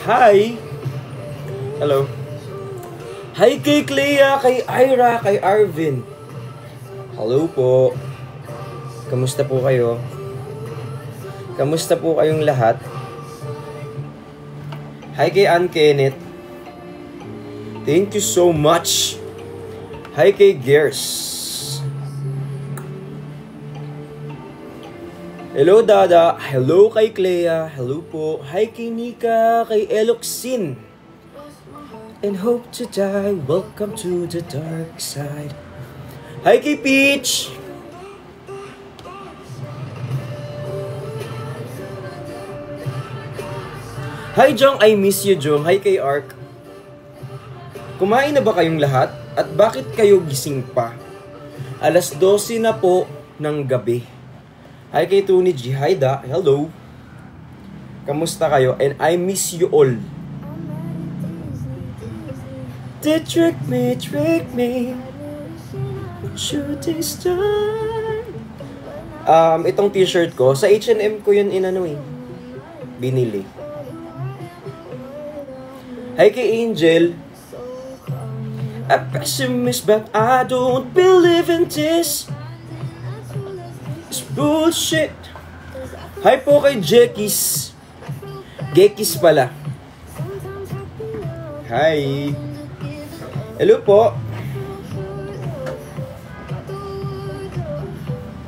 Hi! Hello. Hi kay Clea, kay Ira, kay Arvin. Hello po. Kamusta po kayo? Kamusta po kayong lahat? Hi kay Ann Kenneth. Thank you so much. Hi kay Gers. Hello Dada. Hello kay Clea. Hello po. Hi kay Nika, kay Eloxin. And hope to die. Welcome to the dark side. Hi kay Peach. Hi Jong, I miss you Jong. Hi kay Ark. Kumain na ba kayong lahat? At bakit kayo gising pa? 12:00 na po ng gabi. Hi kay Tony G. Hi Da. Hello. Kamusta kayo? And I miss you all. They trick me. Should they start? Itong t-shirt ko, sa H&M ko yun binili. Hi kay Angel. A pessimist but I don't believe in this. It's bullshit. Hi po kay Jekis. Gekis pala. Hi. Hello po.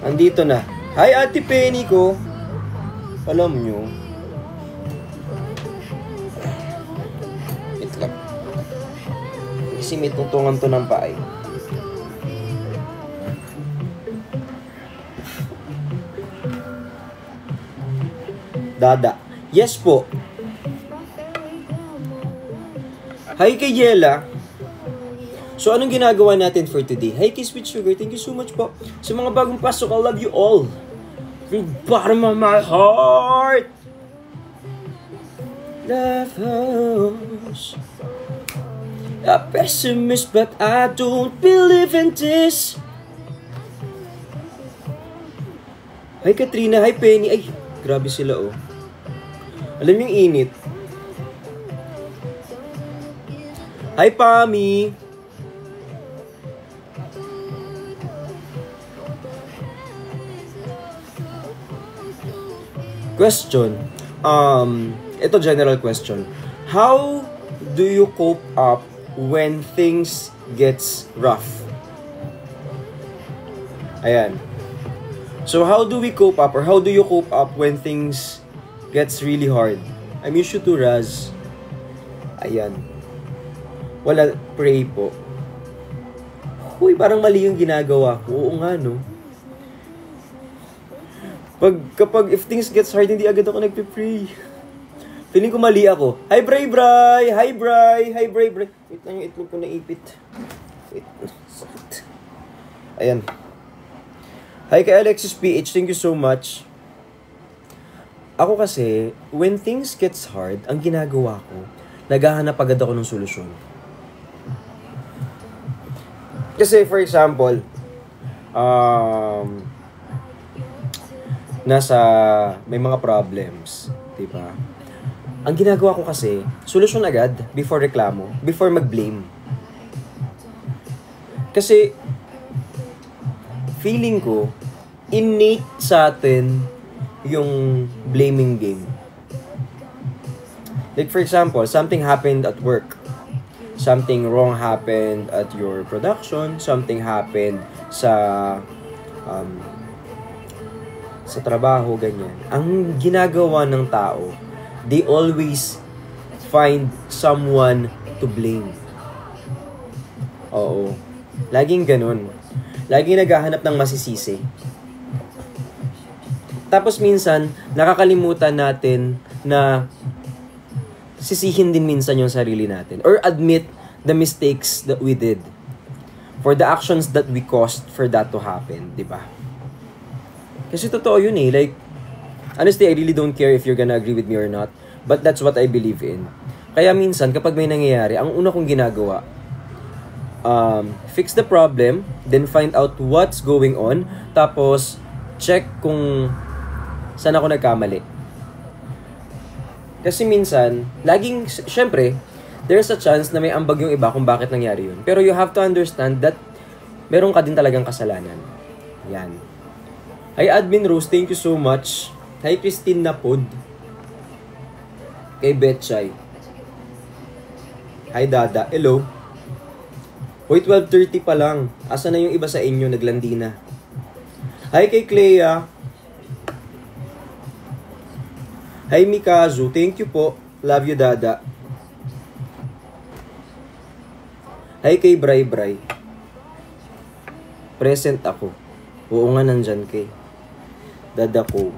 Andito na. Hi Ate Penny ko. Alam nyo. Wait lang. Kasi may tutungan to ng paay. Dada. Yes po. Hi kay Yela. So, anong ginagawa natin for today? Hi kay Sweet Sugar. Thank you so much po. Sa mga bagong pasok, I love you all. From the bottom of my heart. Love us. A pessimist, but I don't believe in this. Hi Katrina. Hi Penny. Ay, grabe sila oh. Alam yung init. Hi, Pami. Question. Ito general question. How do you cope up when things gets rough? Ayan. So, how do we cope up or how do you cope up when things gets really hard? I miss you too, Raz. Ayan. Wala, pray po. Uy, parang mali yung ginagawa ko. Oo nga, no? If things gets hard, hindi agad ako nagpe-pray. Feeling ko mali ako. Hi, Bray Bray! Hi, Bray! Hi, Bray Bray! Wait lang yung itlog ko na ipit. Wait. Sakit. Ayan. Hi kay Alexis PH. Thank you so much. Ako kasi, when things gets hard, ang ginagawa ko, naghahanap agad ako ng solusyon. Kasi, for example, may mga problems, diba? Ang ginagawa ko kasi, solusyon agad, before reklamo, before mag-blame. Kasi, feeling ko, innate sa atin, yung blaming game. Like for example, something happened at work. Something wrong happened at your production. Something happened sa trabaho, ganyan. Ang ginagawa ng tao, they always find someone to blame. Oo. Laging ganun. Laging naghahanap ng masisisi. Tapos minsan, nakakalimutan natin na sisihin din minsan yung sarili natin. Or admit the mistakes that we did. For the actions that we caused for that to happen. Diba? Kasi totoo yun eh. Like, honestly, I really don't care if you're gonna agree with me or not. But that's what I believe in. Kaya minsan, kapag may nangyayari, ang una kong ginagawa, fix the problem, then find out what's going on, tapos check kung saan ako nagkamali. Kasi minsan, laging, syempre, there's a chance na may ambag yung iba kung bakit nangyari yun. Pero you have to understand that meron ka din talagang kasalanan. Yan. Hi, Admin Rose. Thank you so much. Hi, Christine Napod. Kay Betchay. Hi, Dada. Hello. Hoy, 12:30 pa lang. Asa na yung iba sa inyo? Naglandi na. Hi, kay Clea. Hi, Mikazu. Thank you po. Love you, Dada. Hi, kay Bray Bray. Present ako. Oo nga, nandyan kay. Dada ko.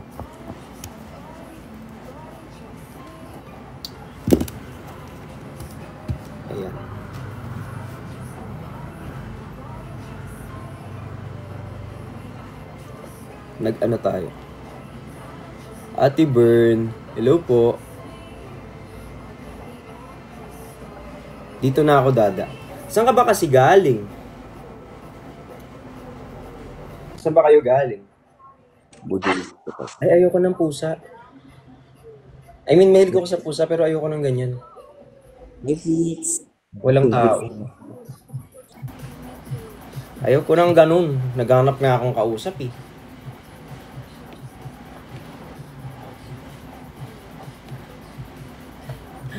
Ayan. Nag-ano tayo? Ate Bern. Hello po. Dito na ako, Dada. Saan ka ba kasi galing? Saan ba kayo galing? Budol. Ay, ayoko ng pusa. I mean, mail ko sa pusa pero ayoko ng ganyan. Netflix. Walang tao. Ayoko ng ganun. Naghanap nga akong kausap eh.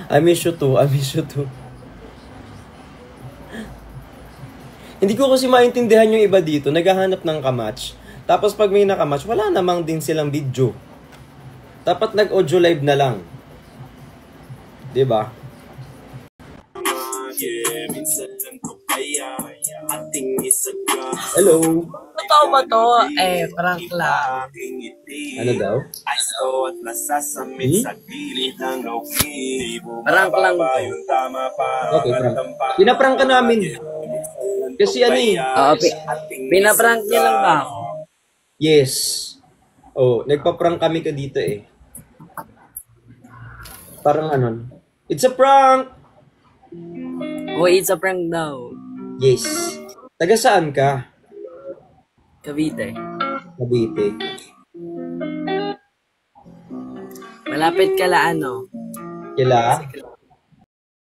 I miss you too. I miss you too. Hindi ko kasi maintindihan yung iba dito. Naghahanap ng kamatch. Tapos pag may nakamatch, wala namang din silang video. Dapat nag-audio live na lang. 'Di ba? Hello. Totoo ba to? Prank lang. Ano daw? Prank lang to. Okay, prank. Pinaprank ka namin. Kasi ano eh. Oo, pinaprank niya lang ba ako? Yes. Oh, nagpa-prank kami ka dito eh. Parang ano. It's a prank! Oh, it's a prank daw. Yes. Taga saan ka? Cavite. Cavite. Malapit ka la ano? Kila?